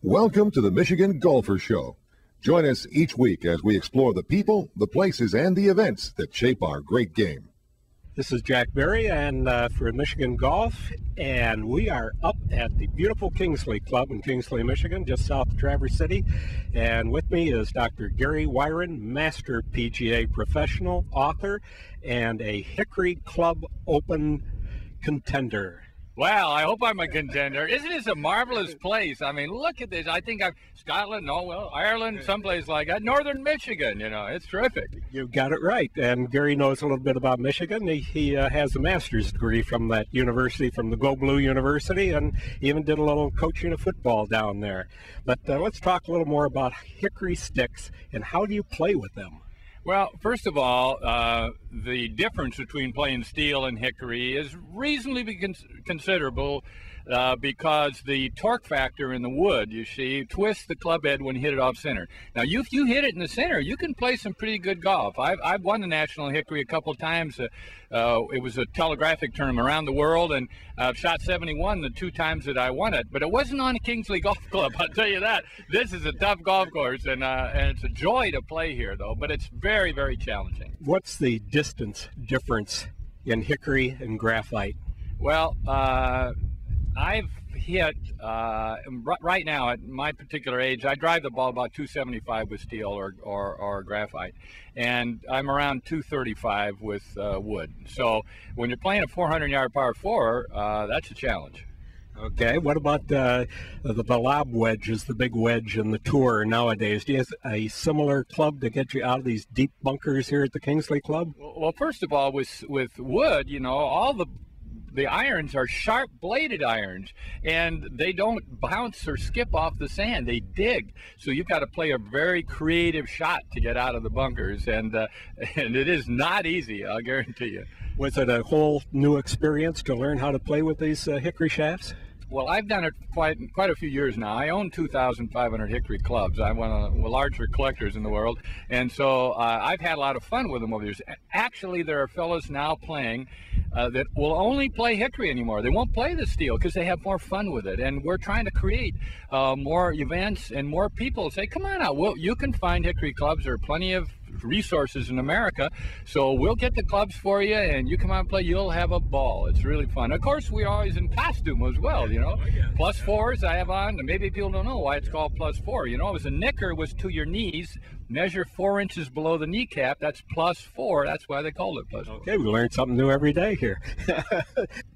Welcome to the Michigan Golfer Show. Join us each week as we explore the people, the places, and the events that shape our great game. This is Jack Berry and for Michigan Golf, and we are up at the beautiful Kingsley Club in Kingsley, Michigan, just south of Traverse City. And with me is Dr. Gary Wiren, Master PGA professional, author, and a Hickory Club Open contender. Well, I hope I'm a contender. Isn't this a marvelous place? I mean, look at this. I think Scotland, Ireland, someplace like that. Northern Michigan, you know, it's terrific. You got it right. And Gary knows a little bit about Michigan. He has a master's degree from that university, from the Go Blue University, and even did a little coaching of football down there. But let's talk a little more about Hickory sticks and how do you play with them? Well, first of all, the difference between playing steel and hickory is reasonably considerable because the torque factor in the wood, you see, twists the club head when you hit it off center. Now, if you hit it in the center, you can play some pretty good golf. I've won the National Hickory a couple of times. It was a telegraphic tournament around the world, and I've shot 71 the 2 times that I won it. But it wasn't on a Kingsley Golf Club, I'll tell you that. This is a tough golf course, and it's a joy to play here, though. But it's very, very challenging. What's the distance difference in hickory and graphite? Well, I've hit, right now at my particular age, I drive the ball about 275 with steel or graphite, and I'm around 235 with wood. So when you're playing a 400-yard par 4, that's a challenge. Okay, what about the lob wedge is the big wedge in the tour nowadays? Do you have a similar club to get you out of these deep bunkers here at the Kingsley Club? Well, first of all, with wood, you know, all the irons are sharp-bladed irons, and they don't bounce or skip off the sand. They dig. So you've got to play a very creative shot to get out of the bunkers, and it is not easy, I'll guarantee you. Was it a whole new experience to learn how to play with these hickory shafts? Well, I've done it quite a few years now. I own 2,500 hickory clubs. I'm one of the larger collectors in the world, and so I've had a lot of fun with them over the years. Actually, there are fellows now playing that will only play hickory anymore. They won't play the steel because they have more fun with it, and we're trying to create more events and more people say, come on out. Well, you can find hickory clubs. There are plenty of resources in America, so we'll get the clubs for you, and you come out and play. You'll have a ball. It's really fun. Of course, we're always in costume as well, you know. Plus 4s I have on. Maybe people don't know why it's called plus 4. You know, it was a knicker was to your knees, measure 4 inches below the kneecap. That's plus 4. That's why they called it plus 4. Okay, we learn something new every day here.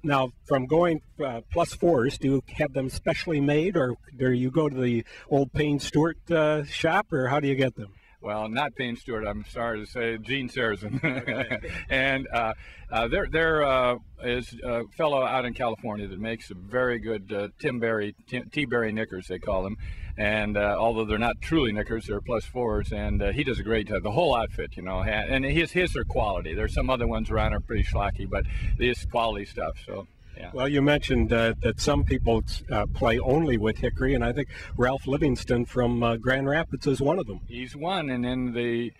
Now, from going plus 4s, do you have them specially made, or do you go to the old Payne Stewart shop, or how do you get them? Well, not Payne Stewart, I'm sorry to say, Gene Sarrazin. And there is a fellow out in California that makes a very good T-Berry knickers, they call them. And although they're not truly knickers, they're plus 4s, and he does a great job. The whole outfit, you know, and his are quality. There's some other ones around that are pretty schlocky, but this quality stuff, so. Yeah. Well, you mentioned that some people play only with hickory, and I think Ralph Livingston from Grand Rapids is one of them. He's one, and then the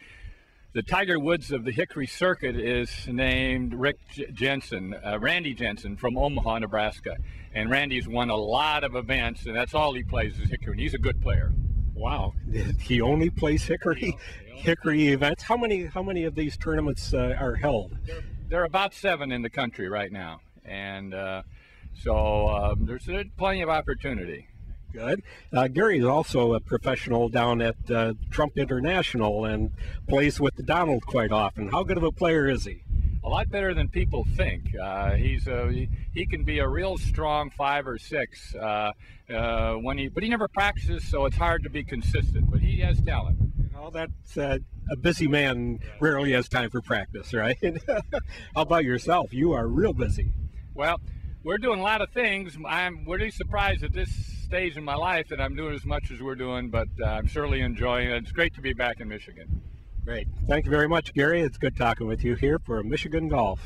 Tiger Woods of the hickory circuit is named Randy Jensen from Omaha, Nebraska. And Randy's won a lot of events, and that's all he plays is hickory, and he's a good player. Wow, he only plays hickory, hickory events. How many of these tournaments are held? There are about 7 in the country right now. And so there's plenty of opportunity. Good. Gary is also a professional down at Trump International and plays with the Donald quite often. How good of a player is he? A lot better than people think. He can be a real strong 5 or 6 but he never practices, so it's hard to be consistent. But he has talent. Well, that's a busy man rarely has time for practice, right? How about yourself? You are real busy. Well, we're doing a lot of things. I'm really surprised at this stage in my life that I'm doing as much as we're doing, but I'm certainly enjoying it. It's great to be back in Michigan. Great. Thank you very much, Gary. It's good talking with you here for Michigan Golf.